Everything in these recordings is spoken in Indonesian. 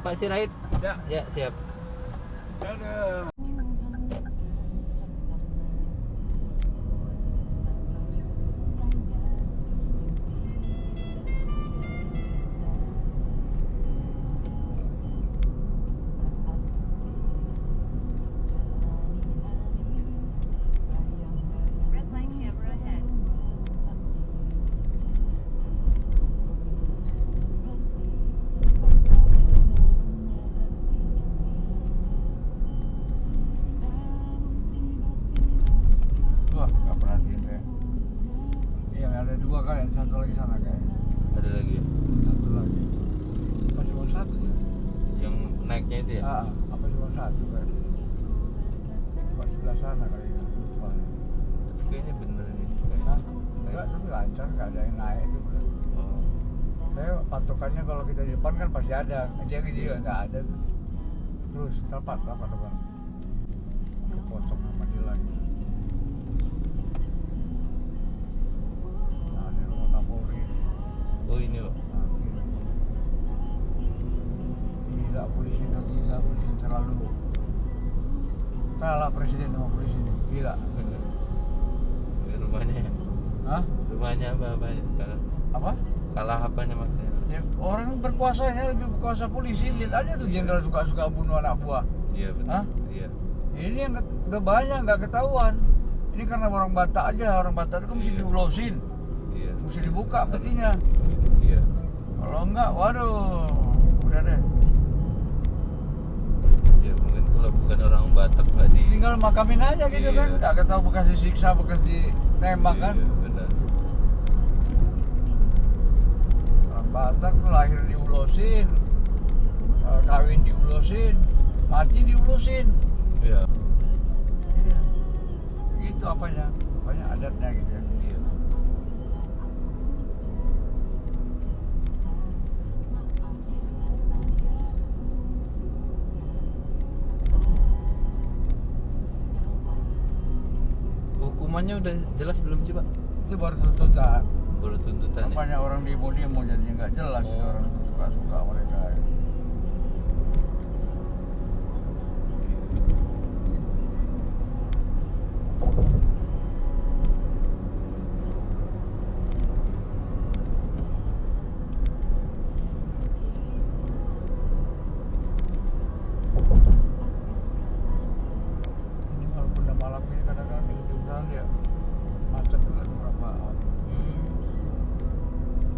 Pak Sirait. Ya. Ya, siap. Dadah. Red light camera ahead. Wah, nggak perhatiin kayak. Yang ada dua kan, yang satu lagi sana kayak. Ada lagi ya? Satu lagi. Apa cuma satu ya? Yang naiknya itu ya? Apa cuma satu kan? Pas sebelah sana kali ya. Lupa. Tapi kayaknya bener nih. Hah? Enggak, tapi lancar, nggak ada yang naik itu bener. Oh. Saya patokannya kalau kita di depan kan pasti ada, dia juga nggak ada tuh. Terus tepat depan. Kepotong sama dia lagi. Nah, ini rumah Kapolri. Oh, ini Pak. Nah, gila polisi terlalu kalah presiden sama polisi gila. Rumahnya ya? Hah? Rumahnya apa ya? Apa? Kalah apanya maksudnya? Ya, orang berkuasanya lebih berkuasa polisi. Lihat aja tuh jenderal suka bunuh anak buah. Iya betul. Hah? Iya. Ini yang udah banyak nggak ketahuan. Ini karena orang Batak aja, orang Batak itu mesti Iya. diulosin, Iya. mesti dibuka petinya. Iya. Kalau enggak, waduh, udah deh. Ya mungkin kalau bukan orang Batak nggak di. Tinggal makamin aja gitu Iya. kan, nggak ketahui bekas disiksa, bekas ditembak kan. Iya, benar. Orang Batak tuh lahir diulosin, kawin diulosin, mati diulosin. Iya. Iya. Gitu apanya adatnya gitu ya. Iya. Hukumannya udah jelas belum sih Pak? Itu baru tuntutan. Baru tuntutan ya? Banyak orang demo jadinya nggak jelas. Oh. Orang suka mereka. Ini walaupun udah malam ini kadang-kadang di ujung jalan ya macet juga beberapa. Hmm.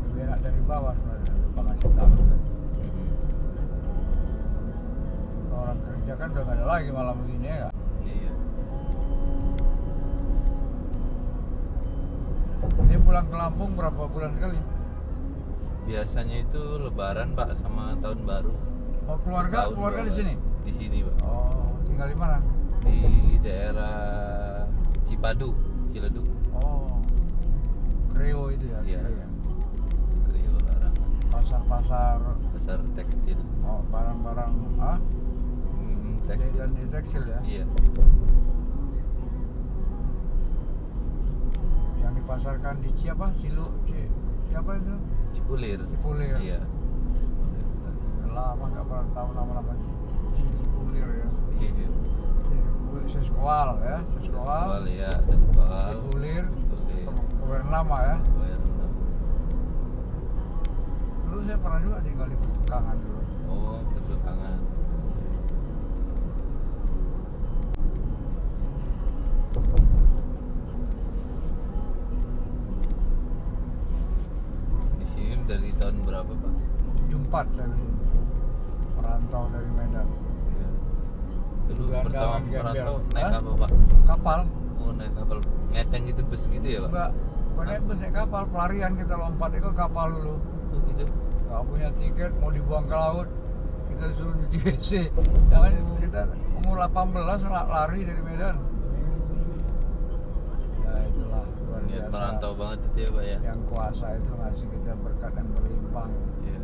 Lebih enak dari bawah sebenarnya, lupa ngasih tahu kan. Hmm. Kalau orang kerja kan udah nggak ada lagi malam begini ya. Iya. Dia pulang ke Lampung berapa bulan sekali? Biasanya itu Lebaran Pak sama Tahun Baru. Oh, keluarga Setahun di dua sini? kali. Di sini Pak. Oh, tinggal di mana? Di daerah Cipadu, Ciledug. Oh, Kreo itu ya? Iya. Kreo ya? Kreo Larangan. Pasar-pasar, Pasar tekstil. oh barang-barang, Tekstil. jajan di tekstil ya? Iya. Yang dipasarkan di siapa? Siapa itu? Cipulir. Cipulir. Iya. Lama nggak pernah tahu nama-nama Cipulir ya. Iya. Sesual ya, Sesual ya, Sesual. Cipulir, Cipulir. keluar nama ya. Werna. Dulu saya pernah juga tinggal di Petukangan dulu. Oh, Petukangan. Di sini dari tahun berapa Pak? 74 dari sini. Merantau dari Medan. Iya. Dulu Belanda, pertama Gembel. merantau naik Hah? apa Pak? Kapal? Oh, naik kapal ngeteng gitu, bus gitu ya Pak? Enggak, bukan naik bus, naik kapal. Pelarian kita lompat itu ke kapal dulu. Oh gitu. Nggak punya tiket, mau dibuang ke laut, kita disuruh nyuci WC. Jangan kita umur 18 lari dari Medan. Ya itulah luar Niat biasa. merantau banget itu ya Pak ya? Yang kuasa itu ngasih kita berkat yang berlimpah. Iya.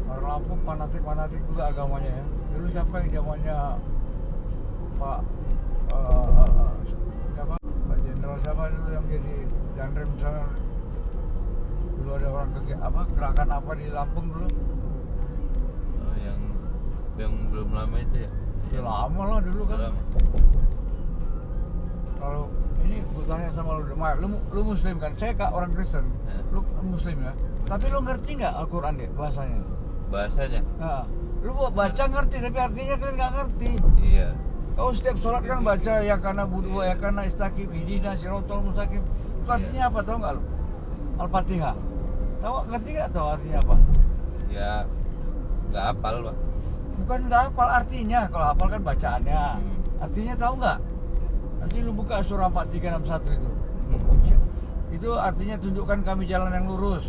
Orang Lampung fanatik juga agamanya ya. Dulu siapa yang zamannya Pak siapa Pak Jenderal siapa dulu yang jadi Danrem misalnya, dulu ada orang gerakan apa di Lampung dulu. Oh, yang belum lama itu ya? Ya lama lah dulu kan. Lama. Kalau ini gue tanya sama lu Muslim kan? Saya kak orang Kristen. Lu Muslim ya? Tapi lu ngerti nggak Al-Quran deh bahasanya? Bahasanya? Nah, lu baca ngerti tapi artinya kalian nggak ngerti. Iya. Kau setiap sholat kan baca ya karena budu ya karena istaqim ihdina siratal mustaqim. Itu artinya apa tau nggak lu? Al-Fatihah. Tahu ngerti nggak tahu artinya apa? Ya nggak hafal Pak. Bukan nggak hafal artinya. Kalau hafal kan bacaannya. Artinya tahu nggak? Nanti lu buka surah 4361 itu. Itu artinya tunjukkan kami jalan yang lurus.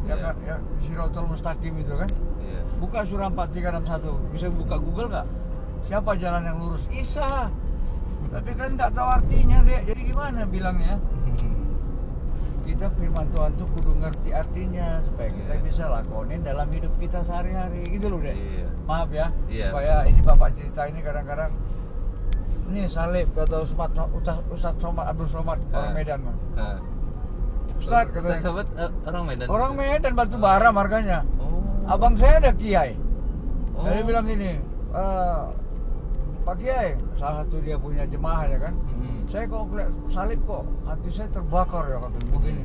Ya kan, ya siratal mustaqim itu kan. Iya. Buka surah 4361. Bisa buka Google nggak? Siapa jalan yang lurus? Isa. Tapi kan nggak tahu artinya deh. Jadi gimana bilangnya? Kita firman Tuhan tuh kudu ngerti artinya supaya kita bisa lakonin dalam hidup kita sehari-hari gitu loh deh. Iya. Maaf ya. Iya. Supaya ini bapak cerita ini kadang-kadang ini salib kata Ustadz Somad Abdul Somad orang Medan mah. Ustadz katanya. Sobat orang Medan. Orang Medan batu bara marganya. Oh. Abang saya ada kiai. Oh. Dia bilang gini, Pak Kiai, salah satu dia punya jemaah ya kan. Saya kok lihat salib kok hati saya terbakar ya katanya begini.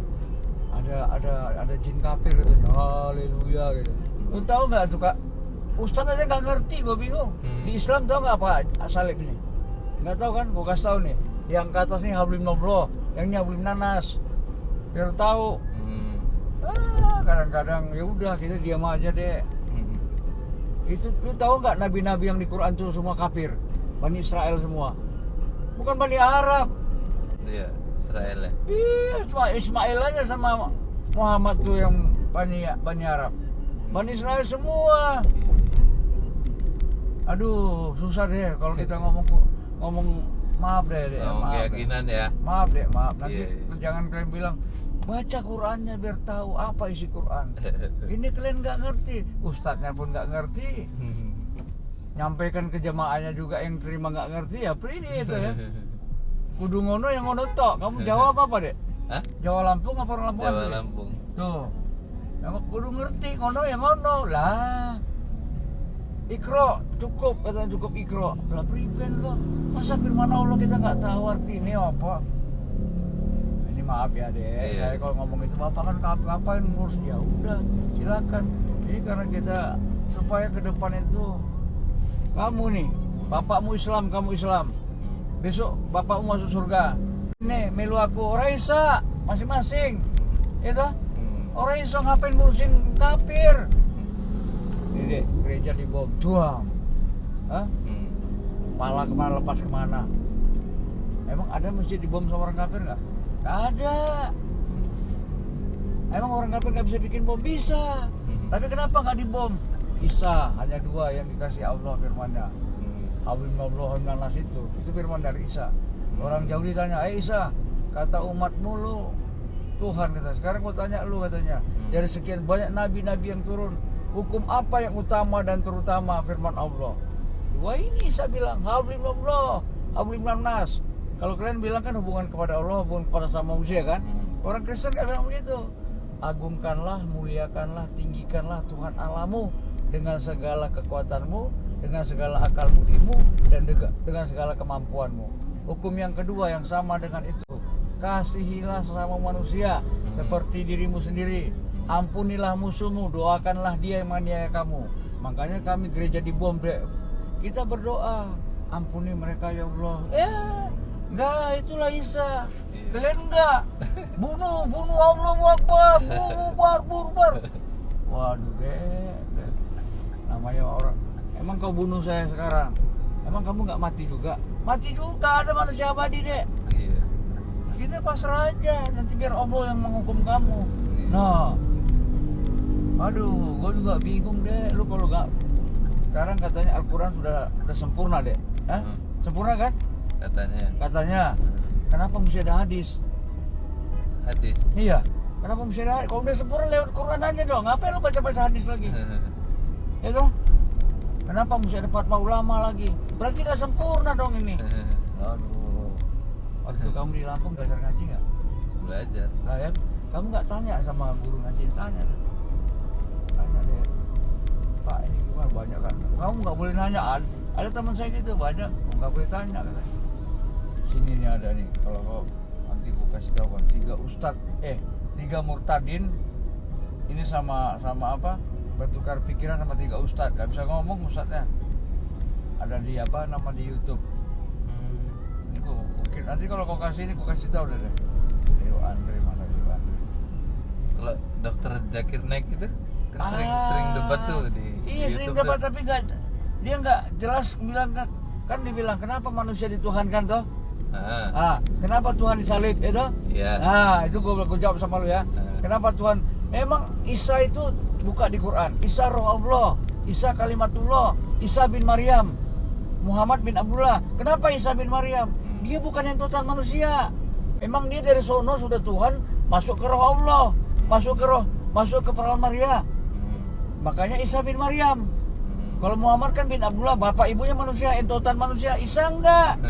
Ada jin kafir katanya. Haleluya gitu. Lu tahu nggak tuh Kak? Ustadz aja nggak ngerti, gue bingung. Di Islam tahu nggak apa salib ini? Nggak tahu kan? Gue kasih tahu nih. Yang ke atas nih hablim noblo, yang ini hablim nanas. Biar tahu. Kadang-kadang ya udah kita diam aja deh. Itu lu tahu nggak nabi-nabi yang di Quran itu semua kafir, Bani Israel semua, bukan Bani Arab. Iya, Israel ya. Iya, cuma Ismail aja sama Muhammad tuh yang Bani Arab. Bani Israel semua. Aduh, susah deh kalau kita ngomong maaf deh. Ngomong Maaf keyakinan deh. ya. Maaf deh, maaf. Nanti Iya. jangan kalian bilang baca Qurannya biar tahu apa isi Quran. Ini kalian nggak ngerti, ustadznya pun nggak ngerti, nyampaikan ke jemaahnya juga yang terima nggak ngerti ya ini itu ya. Kudu ngono yang ngono tok. Kamu Jawa apa dek? Hah? Jawa Lampung apa orang Lampung? Jawa asli? Lampung. Tuh, yang kudu ngerti ngono yang ngono lah. Ikro cukup, katanya cukup ikro. Lah priben kok. Masa firman Allah kita nggak tahu arti ini apa? Ini maaf ya dek, Iya. saya kalau ngomong itu bapak kan ngapain ngurus, ya udah silakan. Ini karena kita supaya ke depan itu kamu nih, bapakmu Islam, kamu Islam. Besok bapakmu masuk surga. Nih melu aku orang isa masing-masing, itu orang isa ngapain ngurusin kafir? Ini dek, gereja dibom, juang. Hah? Pala kemana lepas kemana? Emang ada masjid dibom sama orang kafir nggak? Nggak ada. Emang orang kafir nggak bisa bikin bom? Bisa. Tapi kenapa nggak dibom? Isa, hanya dua yang dikasih Allah firmannya. Hablim Allah nanas itu firman dari Isa. Orang jauh ditanya, Isa, kata umatmu lu Tuhan kata. Sekarang gua tanya lu katanya. Dari sekian banyak nabi-nabi yang turun, hukum apa yang utama dan terutama firman Allah? Dua ini Isa bilang, Hablim Allah, Hablim nanas. Kalau kalian bilang kan hubungan kepada Allah, hubungan kepada sama manusia kan? Orang Kristen nggak bilang begitu. Agungkanlah, muliakanlah, tinggikanlah Tuhan Allahmu dengan segala kekuatanmu, dengan segala akal budimu, dan dengan segala kemampuanmu. Hukum yang kedua yang sama dengan itu, kasihilah sesama manusia seperti dirimu sendiri. Ampunilah musuhmu, doakanlah dia yang menganiaya kamu. Makanya kami gereja dibom, kita berdoa, ampuni mereka ya Allah. Enggak, itulah Isa. Kalian enggak. Bunuh Allahu Akbar, bunuh. Waduh deh. Namanya orang. Emang kau bunuh saya sekarang? Emang kamu nggak mati juga? Mati juga, ada manusia abadi dek. Iya. Kita pasrah aja, nanti biar Allah yang menghukum kamu. Nah, aduh, gue juga bingung deh. Lu kalau nggak, sekarang katanya Al-Quran sudah sempurna dek. Hah? Sempurna kan? Katanya. Kenapa mesti ada hadis? Hadis. Iya. Kenapa mesti ada hadis? Kalau udah sempurna lewat Quran aja dong. Ngapain lu baca hadis lagi? Ya dong. Kenapa mesti ada fatwa ulama lagi? Berarti nggak sempurna dong ini. Aduh. Waktu kamu di Lampung belajar ngaji nggak? Belajar. Lah ya, kamu nggak tanya sama guru ngaji, tanya deh. Tanya deh. Pak ini gimana banyak kan? Kamu nggak boleh nanya. Ada teman saya gitu banyak, nggak boleh tanya katanya. Sini nih ada nih. Kalau kau nanti gua kasih tahu kan 3 murtadin ini sama apa? Bertukar pikiran sama 3 ustadz. Gak bisa ngomong ustadznya. Ada di apa nama di YouTube. Ini gua mungkin nanti kalau kau kasih ini gua kasih tahu deh. Leo Andre mana Leo Andre? Kalau dokter Zakir Naik itu kan sering debat tuh di Iya YouTube sering debat tuh. tapi dia nggak jelas bilang kan dibilang kenapa manusia dituhankan toh? Kenapa Tuhan disalib itu? Iya. Itu gua jawab sama lu ya. Kenapa Tuhan? Memang Isa itu buka di Quran. Isa roh Allah, Isa kalimatullah, Isa bin Maryam, Muhammad bin Abdullah. Kenapa Isa bin Maryam? Dia bukan yang Tuhan manusia. Memang dia dari sono sudah Tuhan masuk ke roh Allah, masuk ke perawan Maria. Makanya Isa bin Maryam. Kalau Muhammad kan bin Abdullah, bapak ibunya manusia, entotan manusia. Isa enggak.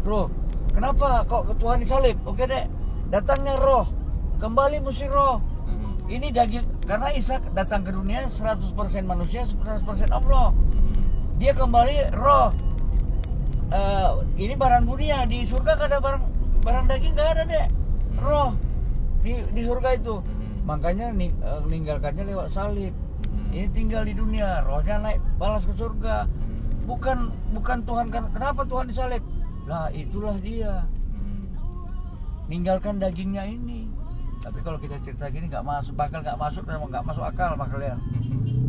Loh, kenapa kok Tuhan disalib? Oke deh, datangnya roh, kembali mesti roh. Ini daging, karena Isa datang ke dunia 100% manusia, 100% Allah. Dia kembali roh. Ini barang dunia, di surga gak ada barang daging, gak ada deh. Roh di surga itu. Makanya meninggalkannya lewat salib. Ini tinggal di dunia, rohnya naik balas ke surga. Bukan Tuhan kan. Kenapa Tuhan disalib? Lah itulah dia. Ninggalkan dagingnya ini. Tapi kalau kita cerita gini nggak masuk akal sama kalian.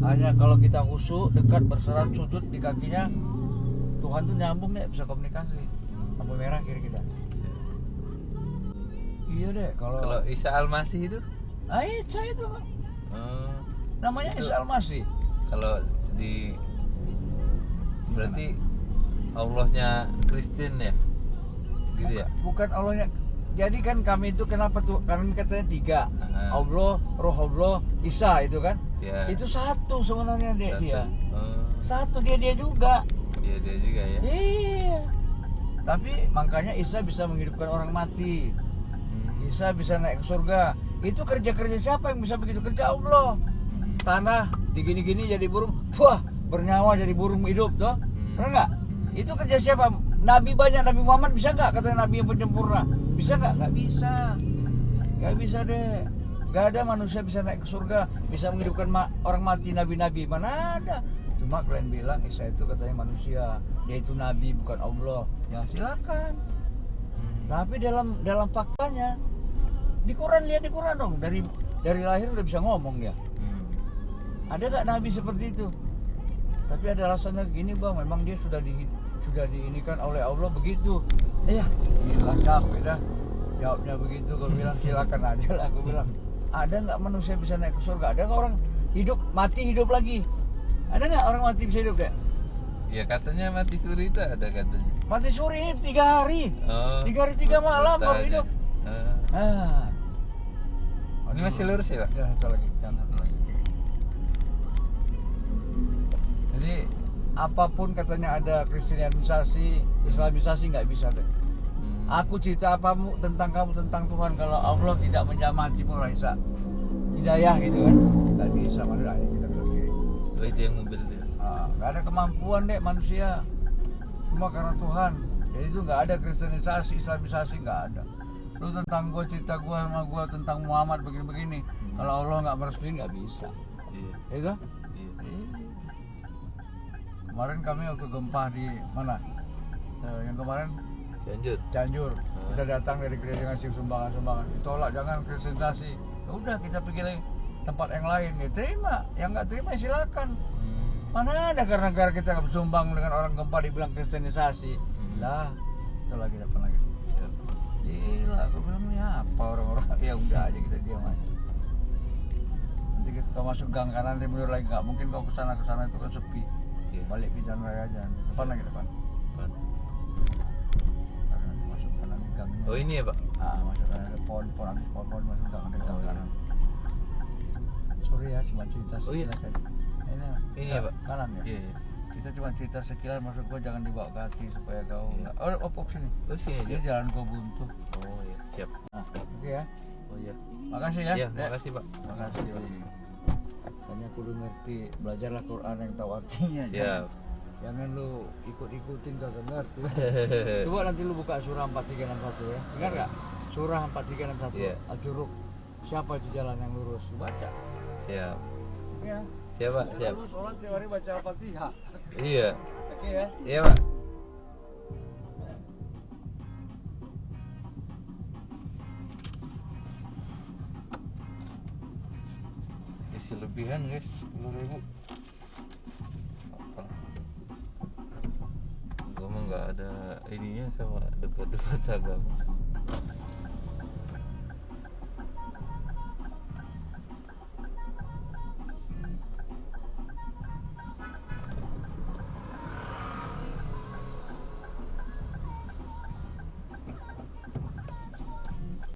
Hanya kalau kita khusyuk, dekat, berserat, sujud di kakinya, Tuhan tuh nyambung deh, bisa komunikasi. Lampu merah kiri kita. Iya deh, kalau Isa Al-Masih itu? Isa itu kan. Namanya Itu. Isa Al-Masih. Kalau berarti Allahnya Kristen ya? Gitu ya? Bukan Allahnya. Jadi kan kami itu kenapa tuh? Kami katanya 3. Allah, Roh Allah, Isa itu kan? Ya. Itu satu sebenarnya dia. Satu. Satu dia juga. Dia juga ya. Iya. Tapi makanya Isa bisa menghidupkan orang mati. Isa bisa naik ke surga. Itu kerja siapa yang bisa begitu? Kerja Allah. Tanah digini-gini jadi burung, wah bernyawa jadi burung hidup toh, pernah nggak? Itu kerja siapa? Nabi banyak, Nabi Muhammad bisa nggak? Katanya Nabi yang penyempurna, bisa nggak? Nggak bisa deh. Nggak ada manusia bisa naik ke surga, bisa menghidupkan orang mati, nabi-nabi mana ada? Cuma kalian bilang Isa itu katanya manusia, dia itu nabi bukan Allah. Ya silakan. Tapi dalam faktanya di Quran, lihat di Quran dong, dari lahir udah bisa ngomong dia. Ada nggak nabi seperti itu? Tapi ada alasannya gini bang, memang dia sudah diinikan oleh Allah begitu. Gila capek dah jawabnya begitu. Gue bilang silakan aja lah. Gue bilang ada nggak manusia bisa naik ke surga? Ada nggak orang mati hidup lagi? Ada nggak orang mati bisa hidup deh? Ya katanya mati suri itu ada katanya. Mati suri ini 3 hari. 3 hari 3 malam baru hidup. Ini masih lurus ya Pak? Ya satu lagi. Jadi apapun katanya ada kristianisasi, islamisasi nggak bisa deh. Aku cerita apamu tentang kamu, tentang Tuhan, kalau Allah tidak menjamah hatimu Raisa hidayah gitu kan, nggak bisa. Maksudnya kita bilang gini. Itu yang mobil itu. Nggak ada kemampuan deh manusia, semua karena Tuhan. Jadi itu nggak ada kristianisasi, islamisasi, nggak ada. Lu tentang gua, cerita gua sama gua tentang Muhammad begini-begini, kalau Allah nggak merestui nggak bisa. Iya. Itu? Iya. Kemarin kami waktu gempa di mana? Yang kemarin Cianjur. Kita datang dari gereja ngasih sumbangan. Ditolak, jangan kristenisasi. Ya udah kita pergi lagi tempat yang lain. Ya terima, yang nggak terima silakan. Mana ada gara-gara kita nggak bersumbang dengan orang gempa dibilang kristenisasi. Lah, itu lagi dapat lagi. Gila, aku bilang ya apa orang-orang. Ya udah aja kita diam aja. Nanti kita masuk gang kanan dia mundur lagi, nggak mungkin kau kesana itu kan sepi. Balik ke jalan raya aja. Depan. Masuk kanan gangnya. Oh ini ya Pak? Masuk kanan, pohon masuk gang ada gang kanan. Sorry ya, cuma cerita. Oh iya. Ini Ini ya Pak? Kanan ya. Iya. Kita cuma cerita sekilas, maksud gua jangan dibawa ke hati supaya kau Iya. nggak. Oh, sini. Oh sini Ini aja. jalan gua buntu. Oh iya, siap. Nah, oke ya. Oh iya. Makasih ya. Iya, Dek. makasih Pak. Makasih. Makanya aku udah ngerti, belajarlah Quran yang tahu artinya. Siap. Jangan lu ikut-ikutin kagak ngerti. Coba nanti lu buka surah 4361 ya. Ingat nggak? Surah 4361 Iya. Al-Juruk. Siapa itu jalan yang lurus? Lu baca. Siap. Ya. Siap Pak, siap. Lu sholat tiap hari baca Al-Fatihah. Iya. Oke ya. Iya Pak. Isi lebihan guys, 10.000. Apa? Gue mah nggak ada ininya sama debat-debat agama.